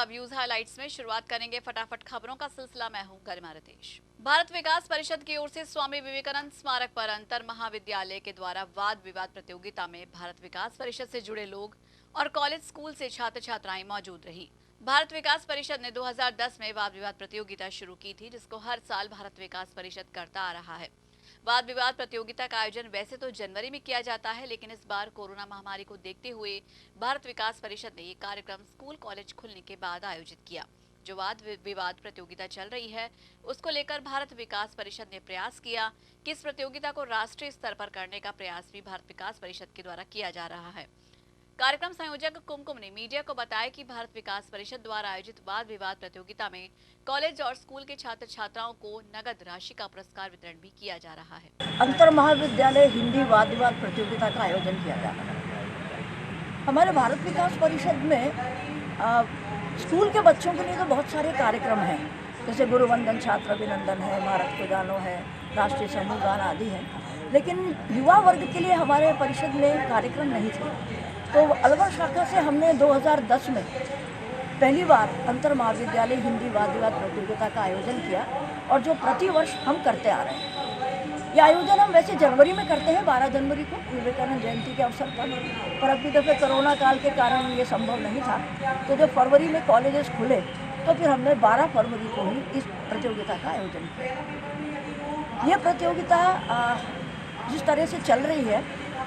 नमस्कार, views highlights में शुरुआत करेंगे फटाफट खबरों का सिलसिला। मैं हूं गरिमा रितेश। भारत विकास परिषद की ओर से स्वामी विवेकानंद स्मारक पर अंतर महाविद्यालय के द्वारा वाद विवाद प्रतियोगिता में भारत विकास परिषद से जुड़े लोग और कॉलेज स्कूल से छात्र छात्राएं मौजूद रही। भारत विकास परिषद ने 2010 में वाद विवाद प्रतियोगिता शुरू की थी, जिसको हर साल भारत विकास परिषद करता आ रहा है। वाद विवाद प्रतियोगिता का आयोजन वैसे तो जनवरी में किया जाता है, लेकिन इस बार कोरोना महामारी को देखते हुए भारत विकास परिषद ने ये कार्यक्रम स्कूल कॉलेज खुलने के बाद आयोजित किया। जो वाद विवाद प्रतियोगिता चल रही है, उसको लेकर भारत विकास परिषद ने प्रयास किया कि इस प्रतियोगिता को राष्ट्रीय स्तर पर करने का प्रयास भी भारत विकास परिषद के द्वारा किया जा रहा है। कार्यक्रम संयोजक कुमकुम ने मीडिया को बताया कि भारत विकास परिषद द्वारा आयोजित वाद विवाद प्रतियोगिता में कॉलेज और स्कूल के छात्र छात्राओं को नगद राशि का पुरस्कार वितरण भी किया जा रहा है। अंतर महाविद्यालय हिंदी वाद विवाद प्रतियोगिता का आयोजन किया जा रहा है। हमारे भारत विकास परिषद में स्कूल के बच्चों के लिए तो बहुत सारे कार्यक्रम हैं, जैसे गुरुवंदन, छात्र अभिनंदन है, भारत को जानो है, राष्ट्रीय समूह गान आदि है। लेकिन युवा वर्ग के लिए हमारे परिषद में कार्यक्रम नहीं थे, तो अलवर शाखा से हमने 2010 में पहली बार अंतर महाविद्यालय हिंदी वाद विवाद प्रतियोगिता का आयोजन किया, और जो प्रतिवर्ष हम करते आ रहे हैं। ये आयोजन हम वैसे जनवरी में करते हैं, 12 जनवरी को विवेकानंद जयंती के अवसर पर अभी दफ़े कोरोना काल के कारण ये संभव नहीं था। तो जब फरवरी में कॉलेजेस खुले तो फिर हमने 12 फरवरी को ही इस प्रतियोगिता का आयोजन किया। ये प्रतियोगिता जिस तरह से चल रही है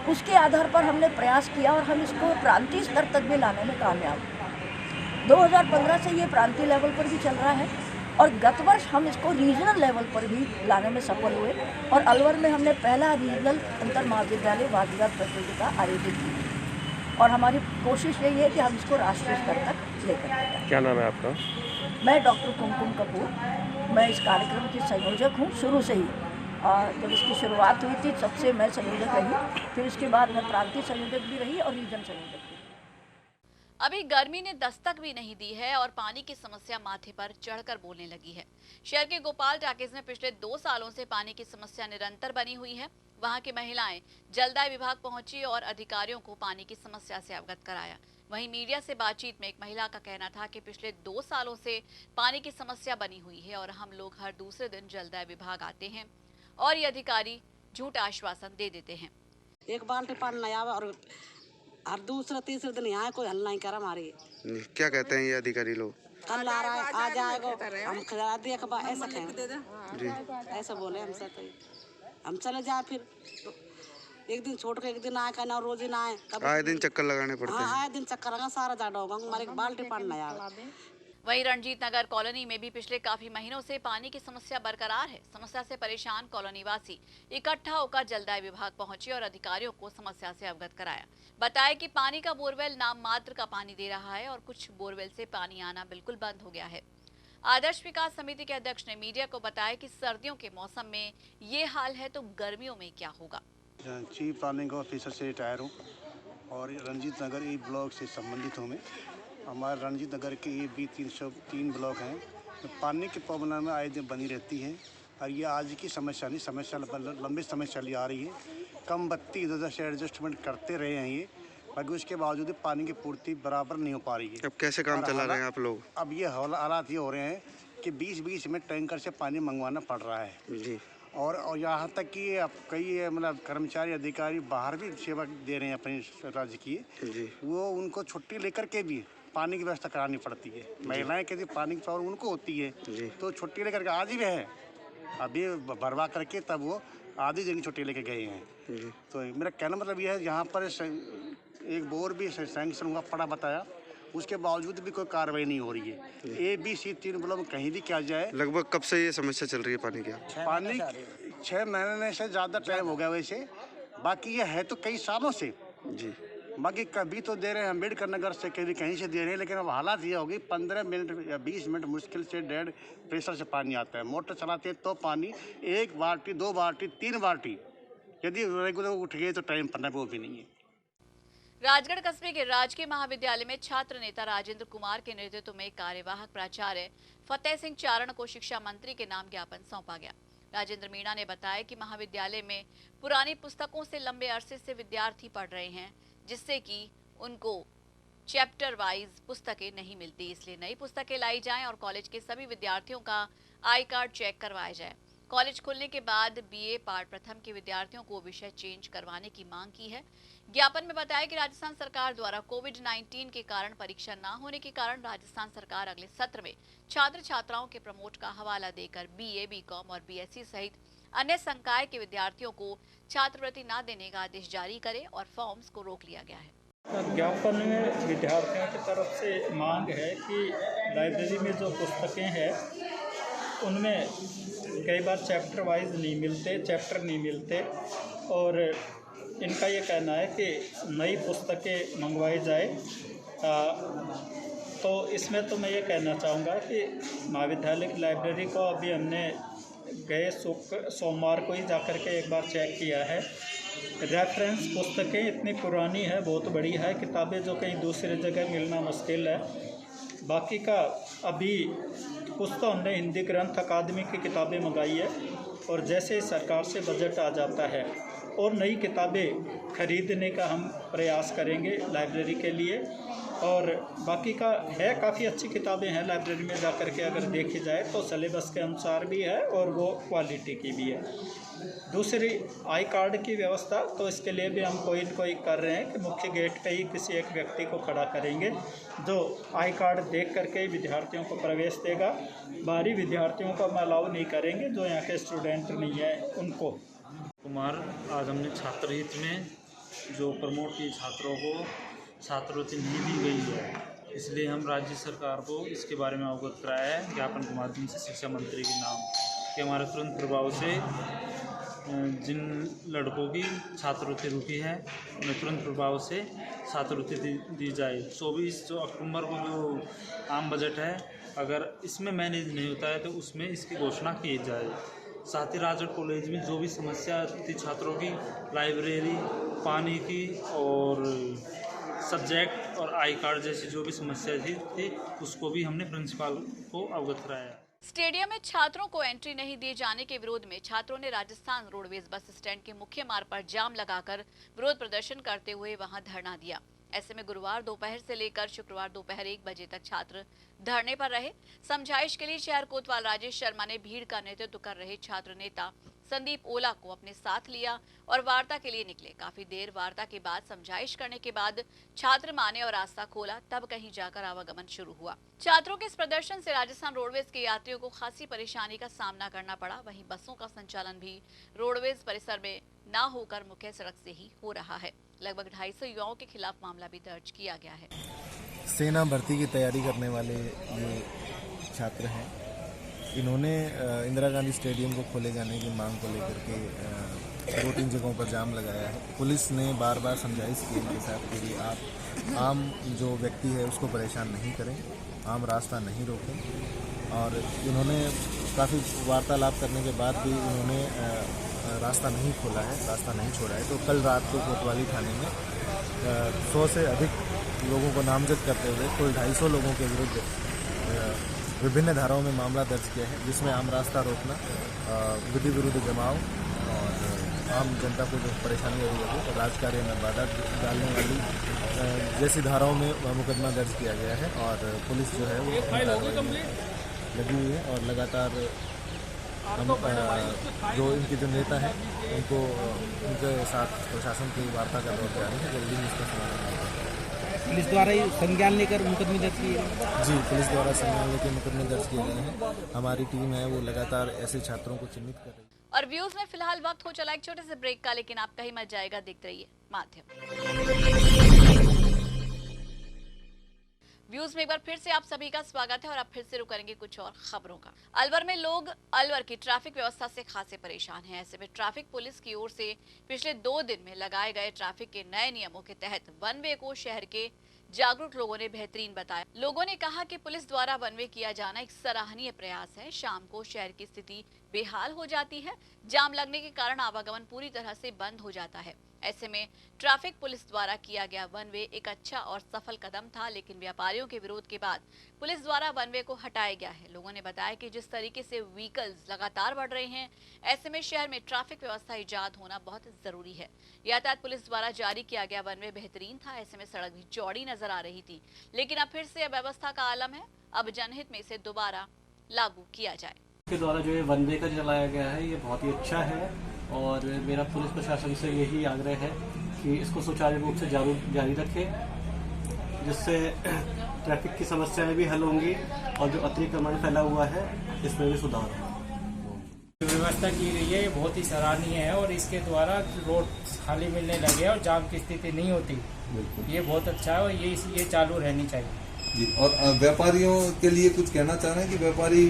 उसके आधार पर हमने प्रयास किया और हम इसको प्रांतीय स्तर तक भी लाने में कामयाब हुए। 2015 से ये प्रांतीय लेवल पर भी चल रहा है, और गत वर्ष हम इसको रीजनल लेवल पर भी लाने में सफल हुए, और अलवर में हमने पहला रीजनल अंतर महाविद्यालय वाद विवाद प्रतियोगिता आयोजित की, और हमारी कोशिश यही है कि हम इसको राष्ट्रीय स्तर तक लेकर जाएं। क्या नाम है आपका? मैं डॉक्टर कुमकुम कपूर, मैं इस कार्यक्रम की संयोजक हूँ शुरू से ही। जब इसकी शुरुआत हुई थी तब से मैं संयोजक रही, फिर इसके बाद मैं प्रांतीय संयोजक भी रही और रीजन संयोजक भी। अभी गर्मी ने दस्तक भी नहीं दी है और पानी की समस्या माथे पर चढ़कर बोलने लगी है। शहर के गोपाल टाकीज में पिछले 2 सालों से पानी की समस्या निरंतर बनी हुई है। वहां की महिलाएं जलदाय विभाग पहुंची और अधिकारियों को पानी की समस्या से अवगत कराया। वहीं मीडिया से बातचीत में एक महिला का कहना था कि पिछले 2 सालों से पानी की समस्या बनी हुई है और हम लोग हर दूसरे दिन जलदाय विभाग आते हैं और ये अधिकारी झूठा आश्वासन दे देते हैं। एक बाल्टी पानी नहीं आवा और हर दूसरा तीसरे दिन यहाँ कोई हल नहीं करा हमारे। क्या कहते हैं ये अधिकारी लोग? कल आ रहा है, आ जाएगा, हम खिला दिया के बाद ऐसा कहें जी, ऐसा बोले हमसे। तो हम चले जाए, फिर तो एक दिन छोड़ के एक दिन आए, कहना रोज ही ना आए। आए दिन चक्कर लगाने पड़ते हैं। हाँ, आए दिन चक्कर लगा, सारा जाडा होगा हमारे बाल्टी पानी नहीं आवा। वहीं रणजीत नगर कॉलोनी में भी पिछले काफी महीनों से पानी की समस्या बरकरार है। समस्या से परेशान कॉलोनी वासी इकट्ठा होकर जलदाय विभाग पहुंचे और अधिकारियों को समस्या से अवगत कराया। बताया कि पानी का बोरवेल नाम मात्र का पानी दे रहा है और कुछ बोरवेल से पानी आना बिल्कुल बंद हो गया है। आदर्श विकास समिति के अध्यक्ष ने मीडिया को बताया कि सर्दियों के मौसम में ये हाल है तो गर्मियों में क्या होगा। चीफ प्लानिंग ऑफिसर से रिटायर हूँ और रंजीत नगर ई ब्लॉक से संबंधित हूँ मैं। हमारे रणजीत नगर के ये भी 303 ब्लॉक हैं। तो पानी की प्रॉब्लम में आए दिन बनी रहती है, और ये आज की समस्या नहीं, समस्या लंबी समय चली आ रही है। कम बत्ती इधर से एडजस्टमेंट करते रहे हैं ये, बाकी उसके बावजूद भी पानी की पूर्ति बराबर नहीं हो पा रही है। अब कैसे काम चला रहे हैं आप लोग? अब ये हालात ये हो रहे हैं कि 20-20 में टैंकर से पानी मंगवाना पड़ रहा है जी, और यहाँ तक कि अब कई मतलब कर्मचारी अधिकारी बाहर भी सेवा दे रहे हैं अपने राज्य की जी, वो उनको छुट्टी लेकर के भी पानी की व्यवस्था करानी पड़ती है। महिलाएं कहती पानी की प्रॉब्लम उनको होती है, तो छुट्टी लेकर के आज ही वह अभी भरवा करके तब वो आधी दिन की छुट्टी लेके गए हैं। तो मेरा कहना मतलब यह है, यहाँ पर एक बोर भी सैंक्शन हुआ पड़ा बताया, उसके बावजूद भी कोई कार्रवाई नहीं हो रही है। ABC 3 ब्लॉक में कहीं भी क्या जाए। लगभग कब से ये समस्या चल रही है पानी की? पानी 6 महीने से ज़्यादा टाइम हो गया वैसे, बाकी ये है तो कई सालों से जी। बाकी कभी तो दे रहे हैं अम्बेडकर नगर से, कभी कहीं से दे रहे हैं, लेकिन अब हालात ये होगी 15 मिनट या 20 मिनट मुश्किल से डेढ़ प्रेशर से पानी आता है। मोटर चलाते हैं तो पानी 1 बाल्टी 2 बाल्टी 3 बाल्टी यदि रेगुलर उठ गए तो टाइम पड़ना वो भी नहीं है। राजगढ़ कस्बे के राजकीय महाविद्यालय में छात्र नेता राजेंद्र कुमार के नेतृत्व में कार्यवाहक प्राचार्य फतेह सिंह चारण को शिक्षा मंत्री के नाम ज्ञापन सौंपा गया। राजेंद्र मीणा ने बताया कि महाविद्यालय में पुरानी पुस्तकों से लंबे अरसे से विद्यार्थी पढ़ रहे हैं, जिससे कि उनको चैप्टर वाइज पुस्तकें नहीं मिलती, इसलिए नई पुस्तकें लाई जाएं और कॉलेज के सभी विद्यार्थियों का आई कार्ड चेक करवाया जाए। कॉलेज खुलने के बाद बीए पार्ट प्रथम के विद्यार्थियों को विषय चेंज करवाने की मांग की है। ज्ञापन में बताया कि राजस्थान सरकार द्वारा कोविड-19 के कारण परीक्षा न होने के कारण राजस्थान सरकार अगले सत्र में छात्र छात्राओं के प्रमोट का हवाला देकर बीए, बीकॉम और बीएससी सहित अन्य संकाय के विद्यार्थियों को छात्रवृत्ति न देने का आदेश जारी करे और फॉर्म्स को रोक लिया गया है। ज्ञापन में विद्यार्थियों की तरफ से मांग है कि लाइब्रेरी में जो पुस्तकें हैं उनमें कई बार चैप्टर वाइज चैप्टर नहीं मिलते और इनका ये कहना है कि नई पुस्तकें मंगवाई जाए। तो इसमें तो मैं ये कहना चाहूँगा कि महाविद्यालय की लाइब्रेरी को अभी हमने गए सोमवार को ही जाकर के एक बार चेक किया है। रेफरेंस पुस्तकें इतनी पुरानी है, बहुत बड़ी है, किताबें जो कहीं दूसरी जगह मिलना मुश्किल है। बाकी का अभी कुछ तो हमने हिंदी ग्रंथ अकादमी की किताबें मंगाई है और जैसे सरकार से बजट आ जाता है और नई किताबें खरीदने का हम प्रयास करेंगे लाइब्रेरी के लिए। और बाकी का है, काफ़ी अच्छी किताबें हैं लाइब्रेरी में जाकर के अगर देखी जाए तो सिलेबस के अनुसार भी है और वो क्वालिटी की भी है। दूसरी आई कार्ड की व्यवस्था, तो इसके लिए भी हम कोई कर रहे हैं कि मुख्य गेट पे ही किसी एक व्यक्ति को खड़ा करेंगे जो आई कार्ड देख करके विद्यार्थियों को प्रवेश देगा। बाहरी विद्यार्थियों को हम अलाउ नहीं करेंगे, जो यहाँ के स्टूडेंट नहीं है उनको। कुमार, आज हमने छात्र हित में जो प्रमोट की छात्रों को छात्रवृत्ति नहीं दी गई है, इसलिए हम राज्य सरकार को इसके बारे में अवगत कराया है ज्ञापन के माध्यम से शिक्षा मंत्री के नाम कि हमारे तुरंत प्रभाव से जिन लड़कों की छात्रवृत्ति रुकी है उन्हें तुरंत प्रभाव से छात्रवृत्ति दी जाए। 24 अक्टूबर को जो आम बजट है, अगर इसमें मैनेज नहीं होता है तो उसमें इसकी घोषणा की जाए। साथ ही राजगढ़ कॉलेज में जो भी समस्या थी छात्रों की, लाइब्रेरी, पानी की और सब्जेक्ट और आई कार्ड जैसी जो भी समस्या थी उसको भी हमने प्रिंसिपल को अवगत कराया। स्टेडियम में छात्रों को एंट्री नहीं दिए जाने के विरोध में छात्रों ने राजस्थान रोडवेज बस स्टैंड के मुख्य मार्ग पर जाम लगाकर विरोध प्रदर्शन करते हुए वहां धरना दिया। ऐसे में गुरुवार दोपहर से लेकर शुक्रवार दोपहर 1 बजे तक छात्र धरने पर रहे। समझाइश के लिए शहर कोतवाल राजेश शर्मा ने भीड़ का नेतृत्व कर रहे छात्र नेता संदीप ओला को अपने साथ लिया और वार्ता के लिए निकले। काफी देर वार्ता के बाद समझाइश करने के बाद छात्र माने और रास्ता खोला, तब कहीं जाकर आवागमन शुरू हुआ। छात्रों के इस प्रदर्शन से राजस्थान रोडवेज के यात्रियों को खासी परेशानी का सामना करना पड़ा। वहीं बसों का संचालन भी रोडवेज परिसर में न होकर मुख्य सड़क से ही हो रहा है। लगभग 250 युवाओं के खिलाफ मामला भी दर्ज किया गया है। सेना भर्ती की तैयारी करने वाले ये छात्र हैं, इन्होंने इंदिरा गांधी स्टेडियम को खोले जाने की मांग को लेकर के 2-3 जगहों पर जाम लगाया है। पुलिस ने बार बार समझाइश की इनके साथ कि आप आम जो व्यक्ति है उसको परेशान नहीं करें, आम रास्ता नहीं रोकें। और इन्होंने काफ़ी वार्तालाप करने के बाद भी इन्होंने रास्ता नहीं खोला है, रास्ता नहीं छोड़ा है। तो कल रात को कोतवाली थाने में 100 से अधिक लोगों को नामजद करते हुए कुल 250 लोगों के विरुद्ध विभिन्न धाराओं में मामला दर्ज किया है, जिसमें आम रास्ता रोकना, विधि विरुद्ध जमाव और आम जनता को जो परेशानी हो रही है तो राजकार्य में बाधा डालने वाली जैसी धाराओं में मुकदमा दर्ज किया गया है। और पुलिस जो है वो लगी हुई है और लगातार हम जो इनके जो नेता हैं उनको उनके साथ प्रशासन की वार्ता का दौर जारी है। जल्दी में इसका समाधान होगा। पुलिस द्वारा ही संज्ञान लेकर मुकदमे दर्ज किए गए? जी, पुलिस द्वारा संज्ञान लेकर मुकदमे दर्ज किए गए हैं। हमारी टीम है वो लगातार ऐसे छात्रों को चिन्हित कर रही है। और व्यूज में फिलहाल वक्त हो चला एक छोटे से ब्रेक का, लेकिन आपका ही मत जाएगा, देखते रहिए माध्यम। व्यूज में एक बार फिर से आप सभी का स्वागत है और अब फिर से रुक करेंगे कुछ और खबरों का। अलवर में लोग अलवर की ट्रैफिक व्यवस्था से खासे परेशान हैं। ऐसे में ट्रैफिक पुलिस की ओर से पिछले 2 दिन में लगाए गए ट्रैफिक के नए नियमों के तहत वन वे को शहर के जागरूक लोगों ने बेहतरीन बताया। लोगों ने कहा कि पुलिस द्वारा वन वे किया जाना एक सराहनीय प्रयास है। शाम को शहर की स्थिति बेहाल हो जाती है, जाम लगने के कारण आवागमन पूरी तरह से बंद हो जाता है। ऐसे में ट्रैफिक पुलिस द्वारा किया गया वन वे एक अच्छा और सफल कदम था, लेकिन व्यापारियों के विरोध के बाद पुलिस द्वारा वन वे को हटाया गया है। लोगों ने बताया कि जिस तरीके से व्हीकल्स लगातार बढ़ रहे हैं, ऐसे में शहर में ट्रैफिक व्यवस्था इजाद होना बहुत जरूरी है। यातायात पुलिस द्वारा जारी किया गया वन वे बेहतरीन था, ऐसे में सड़क भी चौड़ी नजर आ रही थी, लेकिन अब फिर से अव्यवस्था का आलम है। अब जनहित में इसे दोबारा लागू किया जाए। के द्वारा जो ये वन वे का चलाया गया है, ये बहुत ही अच्छा है और मेरा पुलिस प्रशासन से यही आग्रह है कि इसको सुचारू रूप से जारी रखें, जिससे ट्रैफिक की समस्याएं भी हल होंगी और जो अतिक्रमण फैला हुआ है इसमें भी सुधार होगा। जो व्यवस्था की गई है ये बहुत ही सराहनीय है और इसके द्वारा रोड खाली मिलने लगे और जाम की स्थिति नहीं होती। ये बहुत अच्छा है और ये चालू रहनी चाहिए जी। और व्यापारियों के लिए कुछ कहना चाह रहे हैं कि व्यापारी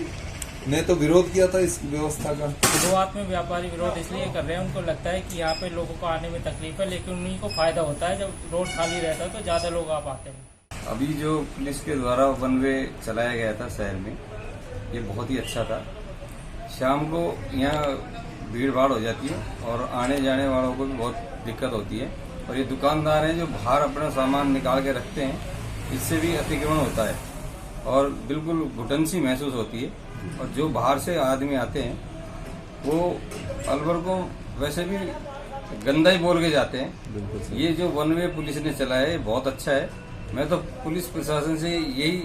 ने तो विरोध किया था इस व्यवस्था का। शुरुआत में व्यापारी विरोध इसलिए कर रहे हैं, उनको लगता है कि यहाँ पे लोगों को आने में तकलीफ है, लेकिन उन्हीं को फायदा होता है। जब रोड खाली रहता है तो ज्यादा लोग आ पाते हैं। अभी जो पुलिस के द्वारा वन वे चलाया गया था शहर में, ये बहुत ही अच्छा था। शाम को यहाँ भीड़ भाड़ हो जाती है और आने जाने वालों को भी बहुत दिक्कत होती है। और ये दुकानदार हैं जो बाहर अपना सामान निकाल के रखते हैं, इससे भी अतिक्रमण होता है और बिल्कुल घुटन सी महसूस होती है। और जो बाहर से आदमी आते हैं वो अलवर को वैसे भी गंदा ही बोल के जाते हैं। ये जो वन वे पुलिस ने चलाया है बहुत अच्छा है। मैं तो पुलिस प्रशासन से यही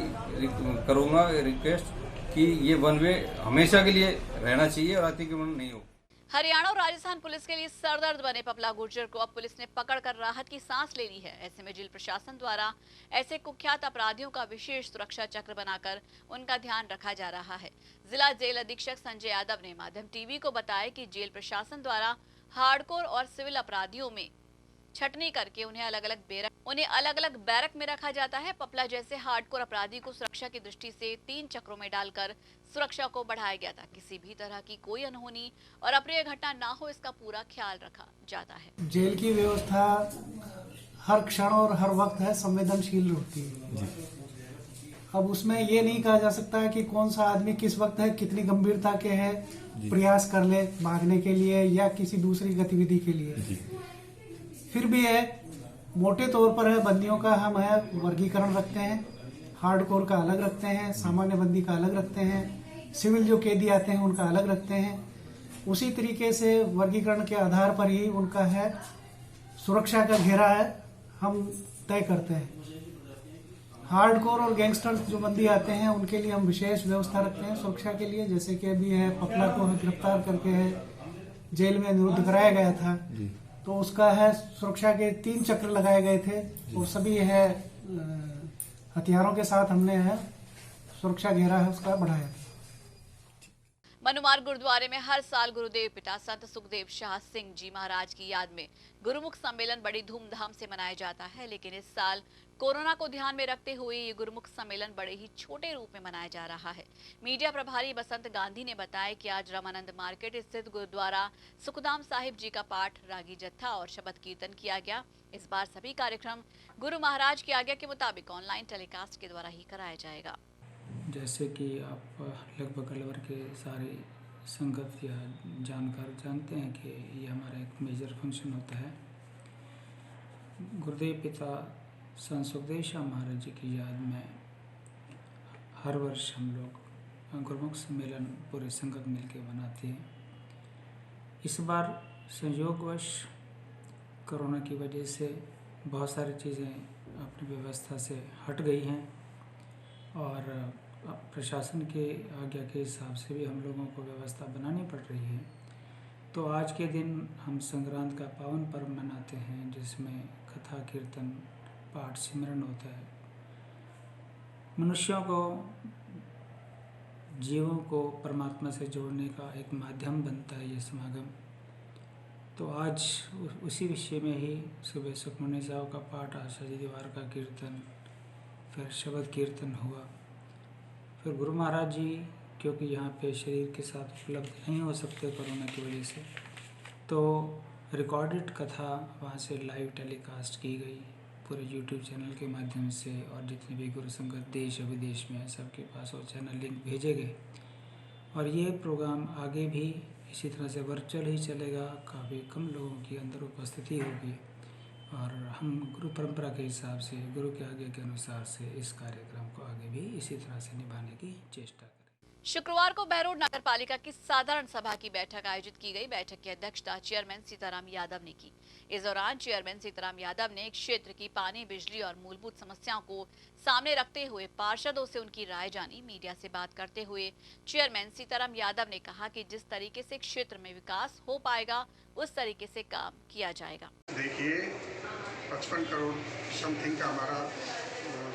करूंगा रिक्वेस्ट कि ये वन वे हमेशा के लिए रहना चाहिए और अतिक्रमण नहीं हो। हरियाणा और राजस्थान पुलिस के लिए सरदर्द बने पपला गुर्जर को अब पुलिस ने पकड़कर राहत की सांस ले ली है। ऐसे में जेल प्रशासन द्वारा ऐसे कुख्यात अपराधियों का विशेष सुरक्षा चक्र बनाकर उनका ध्यान रखा जा रहा है। जिला जेल अधीक्षक संजय यादव ने माध्यम टीवी को बताया कि जेल प्रशासन द्वारा हार्डकोर और सिविल अपराधियों में छटनी करके उन्हें अलग अलग बैरक में रखा जाता है। पपला जैसे हार्डकोर अपराधी को सुरक्षा की दृष्टि से 3 चक्रों में डालकर सुरक्षा को बढ़ाया गया था। किसी भी तरह की कोई अनहोनी और अप्रिय घटना ना हो, इसका पूरा ख्याल रखा जाता है। जेल की व्यवस्था हर क्षण और हर वक्त है संवेदनशील होती है। अब उसमें ये नहीं कहा जा सकता है कि कौन सा आदमी किस वक्त है, कितनी गंभीरता के है, प्रयास कर ले भागने के लिए या किसी दूसरी गतिविधि के लिए। फिर भी है, मोटे तौर पर है बंदियों का हम है वर्गीकरण रखते हैं। हार्डकोर का अलग रखते हैं, सामान्य बंदी का अलग रखते हैं, सिविल जो कैदी आते हैं उनका अलग रखते हैं। उसी तरीके से वर्गीकरण के आधार पर ही उनका है सुरक्षा का घेरा है हम तय करते हैं। हार्डकोर और गैंगस्टर जो बंदी आते हैं उनके लिए हम विशेष व्यवस्था रखते हैं सुरक्षा के लिए। जैसे कि अभी है पपला को गिरफ्तार करके है जेल में निरुद्ध कराया गया था, तो उसका है सुरक्षा के 3 चक्र लगाए गए थे और सभी है हथियारों के साथ हमने है सुरक्षा घेरा है उसका बढ़ाया। मनुमार गुरुद्वारे में हर साल गुरुदेव पिता संत सुखदेव शाह सिंह जी महाराज की याद में गुरुमुख सम्मेलन बड़ी धूमधाम से मनाया जाता है, लेकिन इस साल कोरोना को ध्यान में रखते हुए ये गुरुमुख सम्मेलन बड़े ही छोटे रूप में मनाया जा रहा है। मीडिया प्रभारी बसंत गांधी ने बताया कि आज रामानंद मार्केट स्थित गुरुद्वारा सुखदाम साहिब जी का पाठ, रागी जत्था और शबद कीर्तन किया गया। इस बार सभी कार्यक्रम गुरु महाराज की आज्ञा के मुताबिक ऑनलाइन टेलीकास्ट के द्वारा ही कराया जाएगा। जैसे कि आप लगभग अलवर के सारे संगत या जानकार जानते हैं कि ये हमारा एक मेजर फंक्शन होता है। गुरुदेव पिता संत सुखदेव शाह महाराज जी की याद में हर वर्ष हम लोग गुरुमुख सम्मेलन पूरे संगत मिलकर मनाते हैं। इस बार संयोगवश कोरोना की वजह से बहुत सारी चीज़ें अपनी व्यवस्था से हट गई हैं और प्रशासन के आज्ञा के हिसाब से भी हम लोगों को व्यवस्था बनानी पड़ रही है। तो आज के दिन हम संक्रांत का पावन पर्व मनाते हैं, जिसमें कथा, कीर्तन, पाठ, सिमरन होता है। मनुष्यों को, जीवों को परमात्मा से जोड़ने का एक माध्यम बनता है ये समागम। तो आज उसी विषय में ही सुबह सुखमनी साहब का पाठ, आशा जी दीवार का कीर्तन, फिर शबद कीर्तन हुआ। फिर गुरु महाराज जी क्योंकि यहाँ पे शरीर के साथ उपलब्ध नहीं हो सकते कोरोना की वजह से, तो रिकॉर्डेड कथा वहाँ से लाइव टेलीकास्ट की गई पूरे यूट्यूब चैनल के माध्यम से। और जितने भी गुरु संगत देश और विदेश में है सबके पास वो चैनल लिंक भेजे गए और ये प्रोग्राम आगे भी इसी तरह से वर्चुअल ही चलेगा, काफ़ी कम लोगों की अंदर उपस्थिति होगी और हम गुरु परंपरा के हिसाब से, गुरु के आगे के अनुसार से इस कार्यक्रम को आगे भी इसी तरह से निभाने की चेष्टा करें। शुक्रवार को बहरोड नगर पालिका की साधारण सभा की बैठक आयोजित की गई। बैठक की अध्यक्षता चेयरमैन सीताराम यादव ने की। इस दौरान चेयरमैन सीताराम यादव ने क्षेत्र की पानी, बिजली और मूलभूत समस्याओं को सामने रखते हुए पार्षदों से उनकी राय जानी। मीडिया से बात करते हुए चेयरमैन सीताराम यादव ने कहा कि जिस तरीके से क्षेत्र में विकास हो पाएगा उस तरीके से काम किया जाएगा। देखिए, 55 करोड़ समथिंग का हमारा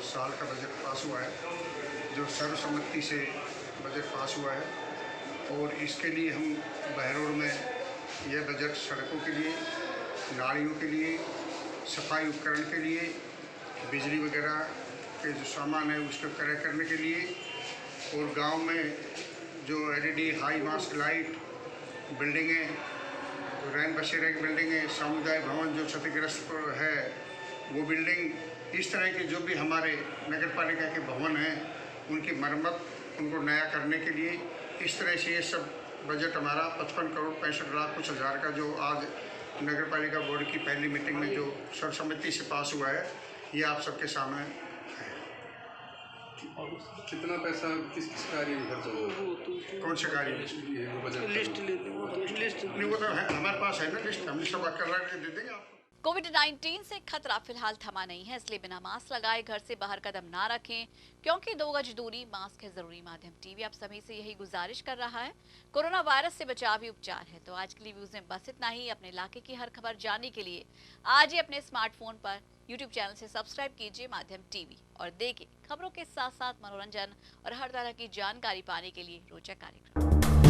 साल का बजट पास हुआ है, जो सर्वसम्मति से बजट पास हुआ है और इसके लिए हम बहरोड में यह बजट सड़कों के लिए, नालियों के लिए, सफाई उपकरण के लिए, बिजली वगैरह के जो सामान है उसको क्रय करने के लिए और गांव में जो LED हाई मास्ट लाइट बिल्डिंगें, रैन बसेरे की बिल्डिंगें, सामुदायिक भवन जो क्षतिग्रस्त है वो बिल्डिंग, इस तरह के जो भी हमारे नगर पालिका के भवन हैं उनकी मरम्मत, उनको नया करने के लिए, इस तरह से ये सब बजट हमारा 55 करोड़ 65 लाख कुछ हज़ार का जो आज नगर पालिका बोर्ड की पहली मीटिंग में जो सर्वसम्मति से पास हुआ है, ये आप सबके सामने है। कितना पैसा किस किस कार्य में खर्च होगा? कौन से कार्य? लिस्ट नहीं, वो तो है, हमारे पास है ना लिस्ट, हम सब कर रहे दे देंगे आपको। कोविड-19 से खतरा फिलहाल थमा नहीं है, इसलिए बिना मास्क लगाए घर से बाहर कदम ना रखें, क्योंकि 2 गज दूरी मास्क है जरूरी। माध्यम टीवी आप सभी से यही गुजारिश कर रहा है। कोरोना वायरस से बचाव ही उपचार है। तो आज के लिए व्यूज में बस इतना ही। अपने इलाके की हर खबर जानने के लिए आज ही अपने स्मार्टफोन पर यूट्यूब चैनल से सब्सक्राइब कीजिए माध्यम टीवी और देखिए खबरों के साथ साथ मनोरंजन और हर तरह की जानकारी पाने के लिए रोचक कार्यक्रम।